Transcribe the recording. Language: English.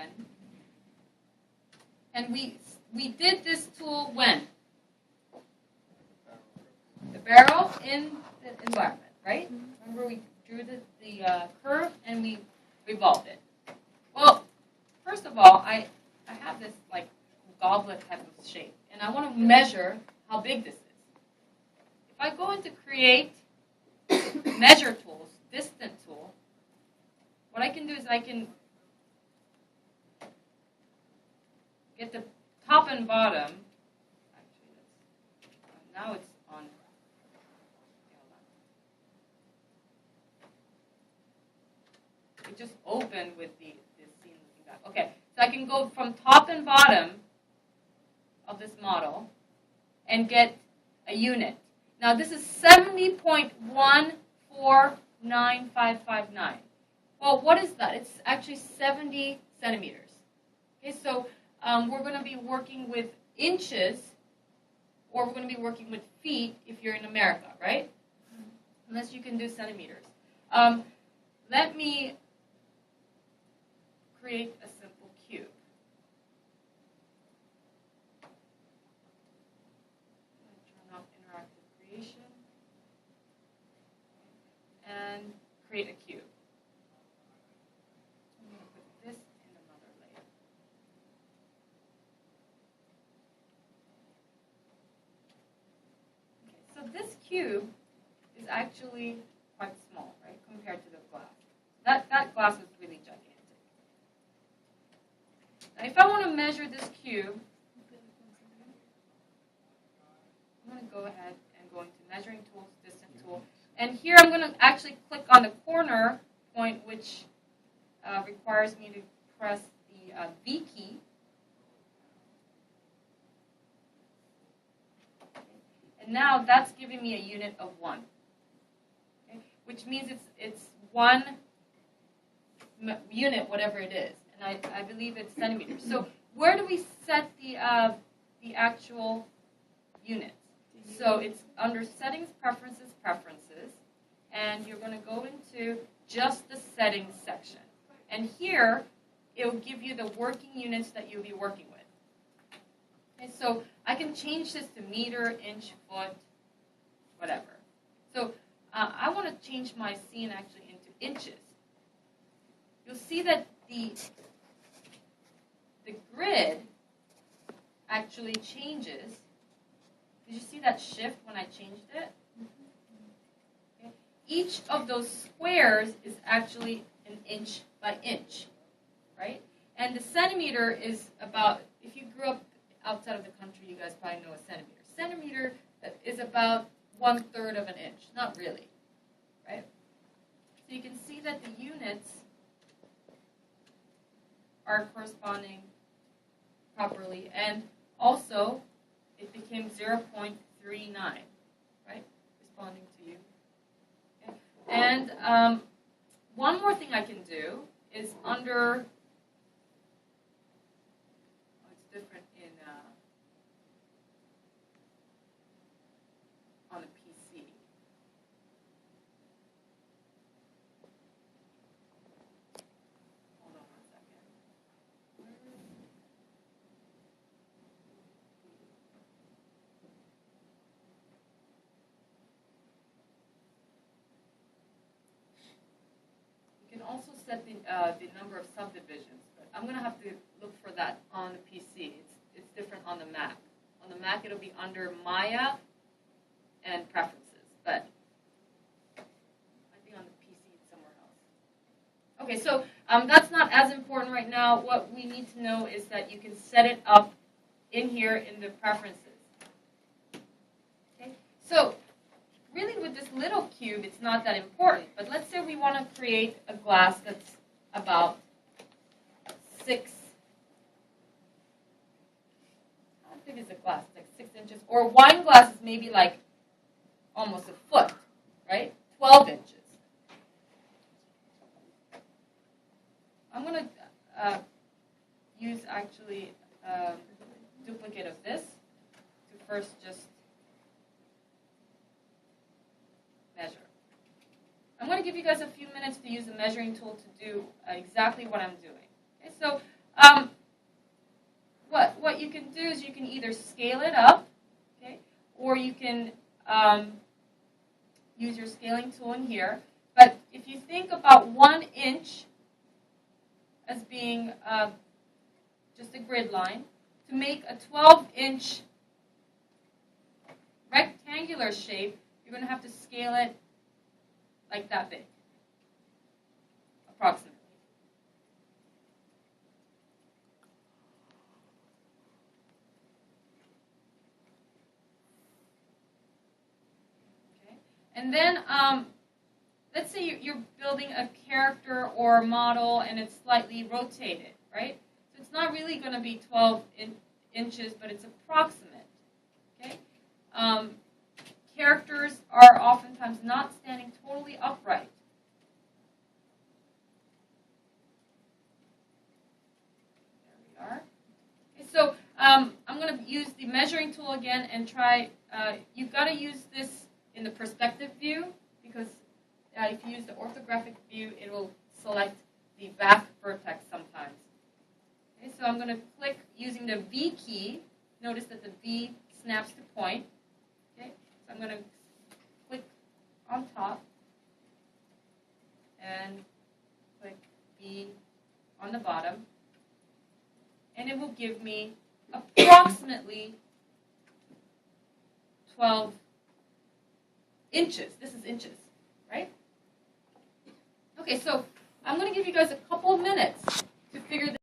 again. And we did this tool when? The barrel in the environment, right? Remember we drew the curve and we revolved it. Well, first of all, I have this like goblet type of shape, and I want to measure how big this is. If I go into Create, Measure Tools, Distant Tool, what I can do is I can get the top and bottom. Actually, now it's on. It just opened with the scene looking back. Okay, so I can go from top and bottom of this model and get a unit. Now this is 70.149559. Well, what is that? It's actually 70 centimeters. Okay, so we're going to be working with inches, or we're going to be working with feet if you're in America, right? Unless you can do centimeters. Let me create a simple cube. Turn off interactive creation and create a cube. I'm going to put this in another layer. Okay, so this cube is actually quite small, right, compared to the glass. That glass is really gigantic. Now, if I want to measure this cube, I'm going to go ahead and go into Measuring Tools, Distant Tool. And here I'm going to actually click on the corner point, which requires me to press the V key. And now that's giving me a unit of 1. Okay? Which means it's 1 unit, whatever it is. And I believe it's centimeters. So where do we set the actual units? So it's under Settings, Preferences, and you're going to go into just the Settings section. And here, it will give you the working units that you'll be working with. Okay, so I can change this to meter, inch, foot, whatever. So I want to change my scene actually into inches. You'll see that the grid actually changes. Did you see that shift when I changed it? Okay. Each of those squares is actually an inch by inch, right? And the centimeter is about, if you grew up outside of the country, you guys probably know a centimeter. Centimeter is about 1/3 of an inch, not really, right? So you can see that the units are corresponding properly, and also it became 0.39, right? Responding to you. Okay. And one more thing I can do is under, it's different in on a PC. Hold on one second. You can also set the number of subdivisions, but I'm going to have to look for that on the PC. It's different on the Mac. On the Mac, it'll be under Maya and Preferences, but I think on the PC it's somewhere else. Okay, so that's not as important right now. What we need to know is that you can set it up in here in the Preferences. Okay, so really with this little cube, it's not that important. But let's say we want to create a glass that's about 6. How big is a glass? Like 6 inches. Or wine glass is maybe like almost a foot, right? 12 inches. I'm going to use actually a duplicate of this to first just measure. I'm going to give you guys a few minutes to use the measuring tool to do exactly what I'm doing. Okay, so what you can do is you can either scale it up, okay, or you can use your scaling tool in here. But if you think about 1 inch as being just a grid line, to make a 12-inch rectangular shape, you're going to have to scale it like that big, approximately. Okay. And then let's say you're building a character or a model and it's slightly rotated, right? So it's not really going to be 12 inches, but it's approximate. Okay? Characters are oftentimes not standing totally upright. There we are. Okay, so I'm going to use the measuring tool again and try. You've got to use this in the perspective view because if you use the orthographic view, it will select the back vertex sometimes. Okay, so I'm going to click using the V key. Notice that the V snaps to point. Okay, so I'm going to click on top and click V on the bottom, and it will give me approximately 12 inches. This is inches, right? Okay, so I'm going to give you guys a couple of minutes to figure this out.